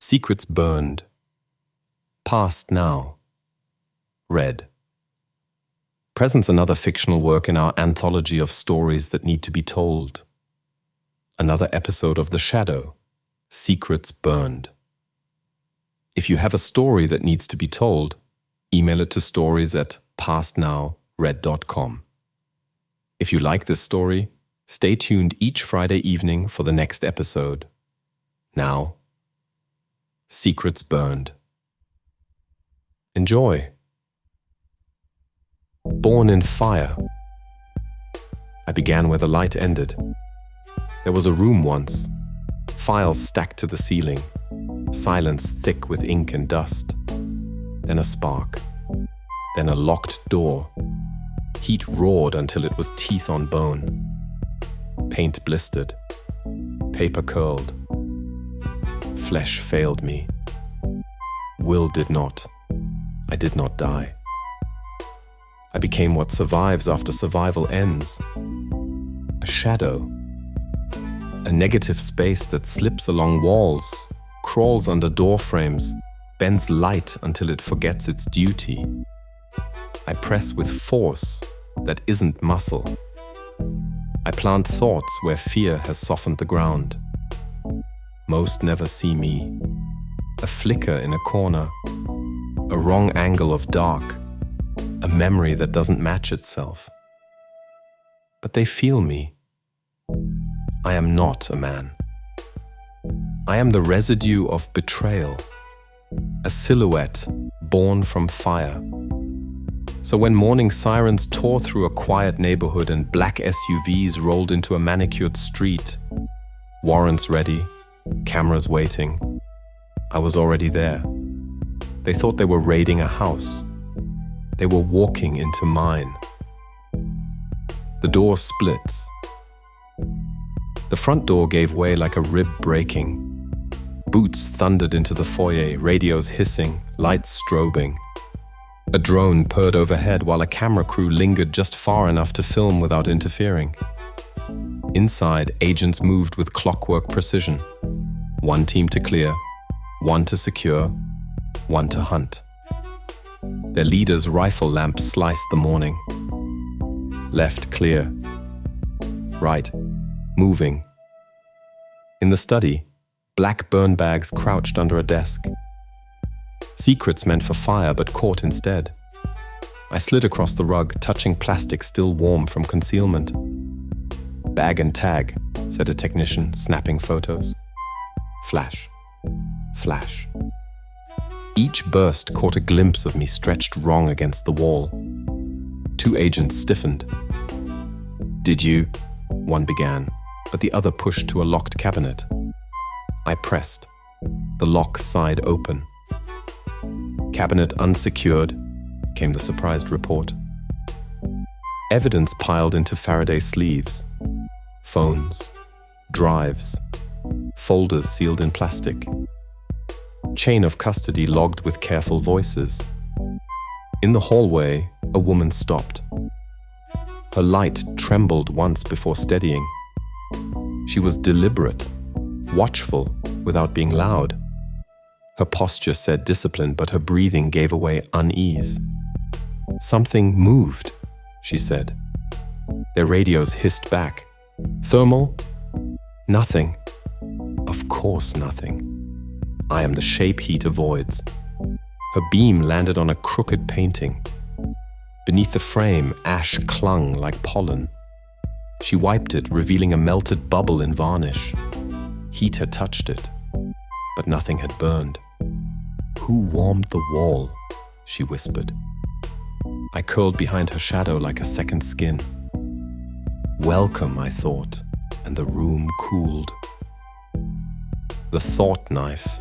Secrets burned. Past now. Read. Present's another fictional work in our anthology of stories that need to be told. Another episode of The Shadow. Secrets burned. If you have a story that needs to be told, email it to stories@pastnowread.com. If you like this story, stay tuned each Friday evening for the next episode. Now, Secrets burned. Enjoy. Born in fire. I began where the light ended. There was a room once, files stacked to the ceiling, silence thick with ink and dust. Then a spark, then a locked door. Heat roared until it was teeth on bone. Paint blistered, paper curled. Flesh failed me. Will did not. I did not die. I became what survives after survival ends. A shadow. A negative space that slips along walls, crawls under door frames, bends light until it forgets its duty. I press with force that isn't muscle. I plant thoughts where fear has softened the ground. Most never see me. A flicker in a corner. A wrong angle of dark. A memory that doesn't match itself. But they feel me. I am not a man. I am the residue of betrayal. A silhouette born from fire. So when morning sirens tore through a quiet neighborhood and black SUVs rolled into a manicured street, warrants ready, cameras waiting, I was already there. They thought they were raiding a house. They were walking into mine. The door splits. The front door gave way like a rib breaking. Boots thundered into the foyer, radios hissing, lights strobing. A drone purred overhead while a camera crew lingered just far enough to film without interfering. Inside, agents moved with clockwork precision. One team to clear, one to secure, one to hunt. Their leader's rifle lamp sliced the morning. Left clear. Right, moving. In the study, black burn bags crouched under a desk. Secrets meant for fire, but caught instead. I slid across the rug, touching plastic still warm from concealment. Bag and tag, said a technician, snapping photos. Flash. Flash. Each burst caught a glimpse of me stretched wrong against the wall. Two agents stiffened. "Did you?" one began, but the other pushed to a locked cabinet. I pressed. The lock side open. "Cabinet unsecured," came the surprised report. Evidence piled into Faraday sleeves. Phones, drives, folders sealed in plastic. Chain of custody logged with careful voices. In the hallway, a woman stopped. Her light trembled once before steadying. She was deliberate, watchful without being loud. Her posture said discipline, but her breathing gave away unease. "Something moved," she said. Their radios hissed back. "Thermal? Nothing. Of course nothing. I am the shape heat avoids." Her beam landed on a crooked painting. Beneath the frame, ash clung like pollen. She wiped it, revealing a melted bubble in varnish. Heat had touched it, but nothing had burned. "Who warmed the wall?" she whispered. I curled behind her shadow like a second skin. Welcome, I thought, and the room cooled. The thought knife.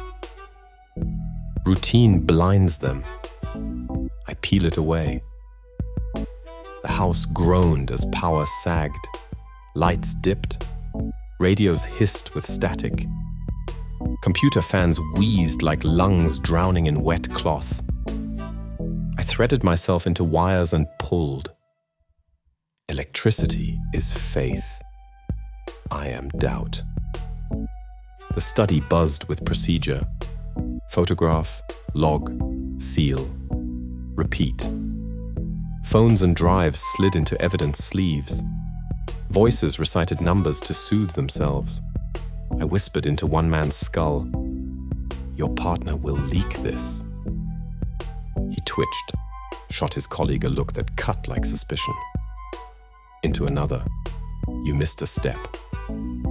Routine blinds them. I peel it away. The house groaned as power sagged. Lights dipped. Radios hissed with static. Computer fans wheezed like lungs drowning in wet cloth. I threaded myself into wires and pulled. Electricity is faith. I am doubt. The study buzzed with procedure. Photograph, log, seal, repeat. Phones and drives slid into evidence sleeves. Voices recited numbers to soothe themselves. I whispered into one man's skull, "Your partner will leak this." He twitched, shot his colleague a look that cut like suspicion. Into another, "You missed a step."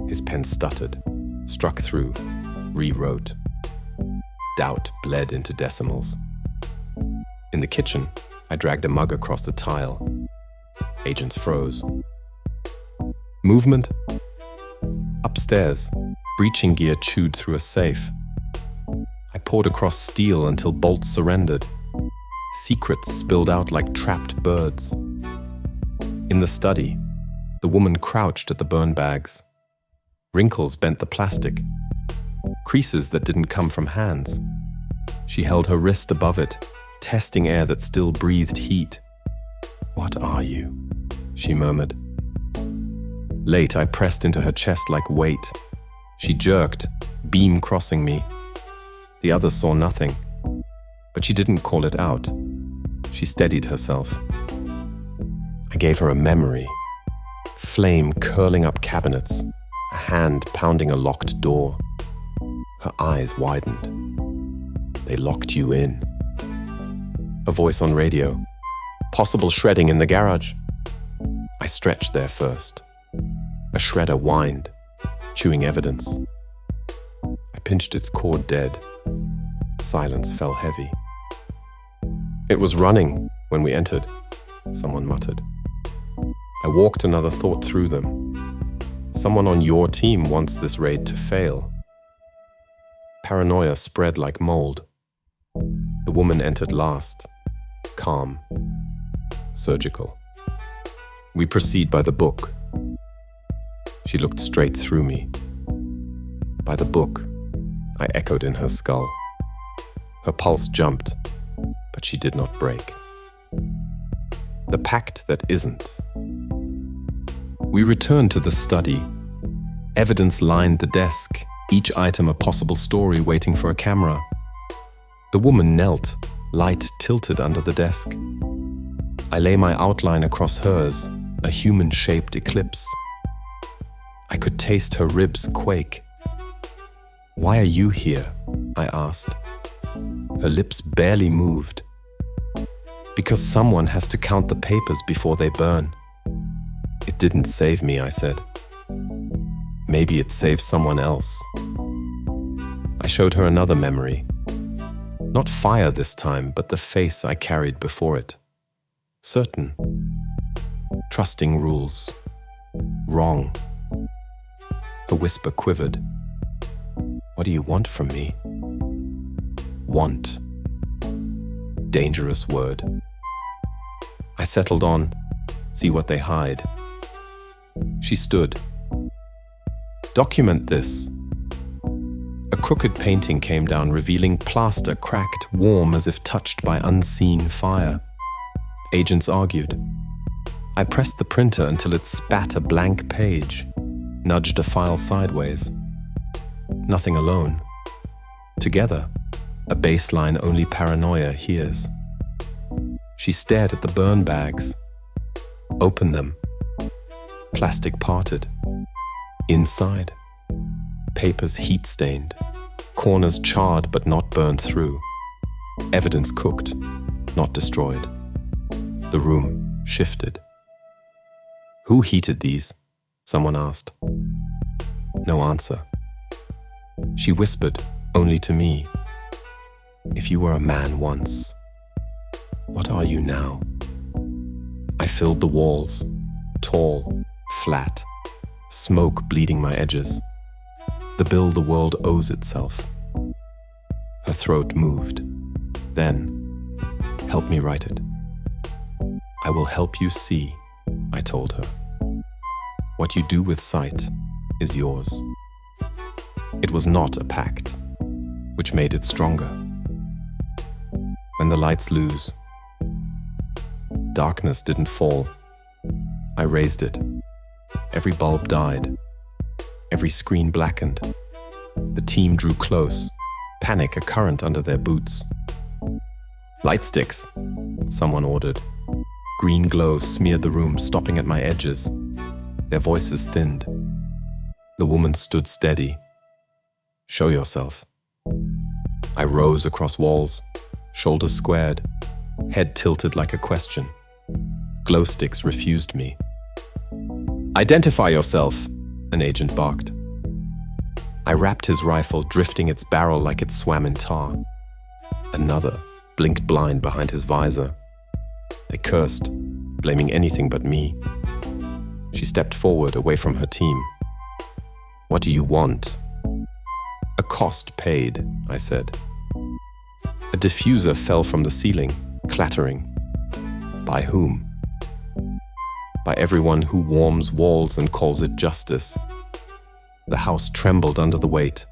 His pen stuttered, struck through, rewrote. Doubt bled into decimals. In the kitchen, I dragged a mug across the tile. Agents froze. Movement? Upstairs, breaching gear chewed through a safe. I poured across steel until bolts surrendered. Secrets spilled out like trapped birds. In the study, the woman crouched at the burn bags. Wrinkles bent the plastic. Creases that didn't come from hands. She held her wrist above it, testing air that still breathed heat. "What are you?" she murmured. Late, I pressed into her chest like weight. She jerked, beam crossing me. The others saw nothing, but she didn't call it out. She steadied herself. I gave her a memory. Flame curling up cabinets, a hand pounding a locked door. Her eyes widened. "They locked you in." A voice on radio. "Possible shredding in the garage." I stretched there first. A shredder whined, chewing evidence. I pinched its cord dead. Silence fell heavy. "It was running when we entered," someone muttered. I walked another thought through them. "Someone on your team wants this raid to fail." Paranoia spread like mold. The woman entered last, calm, surgical. "We proceed by the book." She looked straight through me. "By the book," I echoed in her skull. Her pulse jumped, but she did not break. The pact that isn't. We returned to the study. Evidence lined the desk, each item a possible story waiting for a camera. The woman knelt, light tilted under the desk. I lay my outline across hers, a human-shaped eclipse. I could taste her ribs quake. "Why are you here?" I asked. Her lips barely moved. "Because someone has to count the papers before they burn." "It didn't save me," I said. "Maybe it saves someone else." I showed her another memory. Not fire this time, but the face I carried before it. Certain. Trusting rules. Wrong. Her whisper quivered. "What do you want from me?" Want. Dangerous word. I settled on, "See what they hide." She stood. "Document this." A crooked painting came down, revealing plaster cracked, warm as if touched by unseen fire. Agents argued. I pressed the printer until it spat a blank page, nudged a file sideways. Nothing alone. Together, a baseline only paranoia hears. She stared at the burn bags. Opened them. Plastic parted. Inside, papers heat-stained, corners charred but not burned through. Evidence cooked, not destroyed. The room shifted. "Who heated these?" someone asked. No answer. She whispered, only to me, "If you were a man once, what are you now?" I filled the walls, tall, flat, smoke bleeding my edges. The bill the world owes itself. Her throat moved. Then, "Help me write it." "I will help you see," I told her. "What you do with sight is yours." It was not a pact, which made it stronger. When the lights lose, darkness didn't fall. I raised it. Every bulb died. Every screen blackened. The team drew close, panic a current under their boots. "Light sticks," someone ordered. Green glow smeared the room, stopping at my edges. Their voices thinned. The woman stood steady. "Show yourself." I rose across walls, shoulders squared, head tilted like a question. Glow sticks refused me. "Identify yourself," an agent barked. I rapped his rifle, drifting its barrel like it swam in tar. Another blinked blind behind his visor. They cursed, blaming anything but me. She stepped forward, away from her team. "What do you want?" "A cost paid," I said. A diffuser fell from the ceiling, clattering. By whom? By everyone who warms walls and calls it justice. The house trembled under the weight.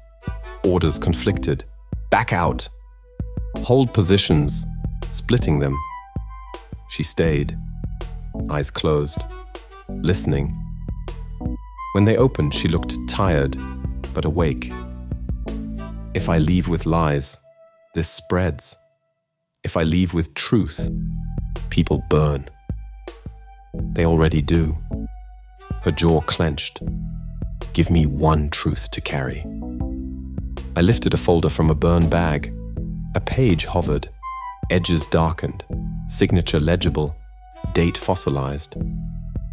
Orders conflicted. "Back out!" "Hold positions," splitting them. She stayed, eyes closed, listening. When they opened, she looked tired, but awake. If I leave with lies, this spreads. If I leave with truth, people burn. They already do. Her jaw clenched. Give me one truth to carry. I lifted a folder from a burned bag. A page hovered, edges darkened, signature legible, date fossilized.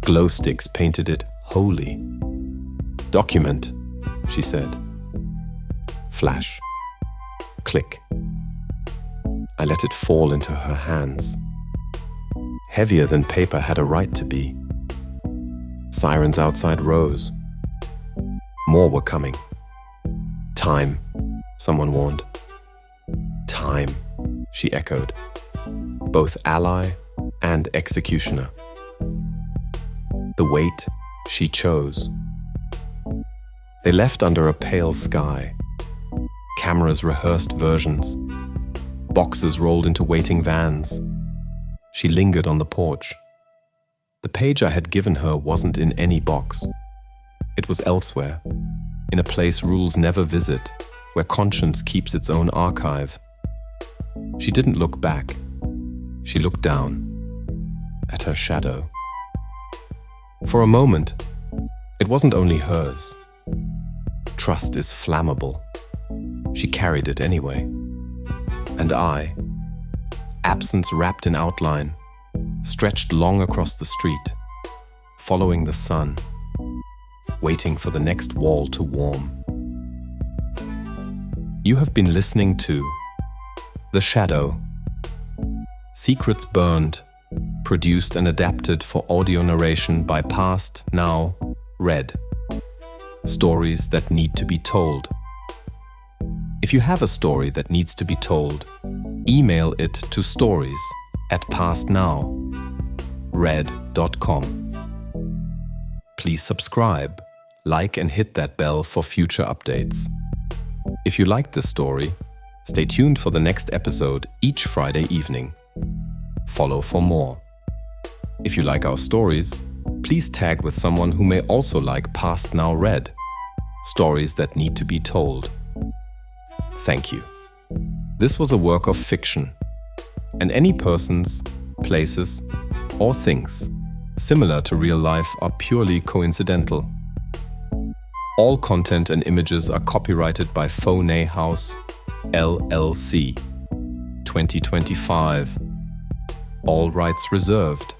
Glow sticks painted it holy. "Document," she said. Flash. Click. I let it fall into her hands. Heavier than paper had a right to be. Sirens outside rose. More were coming. "Time," someone warned. "Time," she echoed. Both ally and executioner. The weight she chose. They left under a pale sky. Cameras rehearsed versions. Boxes rolled into waiting vans. She lingered on the porch. The page I had given her wasn't in any box. It was elsewhere, in a place rules never visit, where conscience keeps its own archive. She didn't look back. She looked down, at her shadow. For a moment, it wasn't only hers. Trust is flammable. She carried it anyway. And I, absence wrapped in outline, stretched long across the street, following the sun, waiting for the next wall to warm. You have been listening to The Shadow. Secrets Burned, produced and adapted for audio narration by PastNowRead. Stories that need to be told. If you have a story that needs to be told, email it to stories@pastnowread.com. Please subscribe, like and hit that bell for future updates. If you liked this story, stay tuned for the next episode each Friday evening. Follow for more. If you like our stories, please tag with someone who may also like PastNowRead, stories that need to be told. Thank you. This was a work of fiction, and any persons, places, or things similar to real life are purely coincidental. All content and images are copyrighted by Phone House, LLC, 2025. All rights reserved.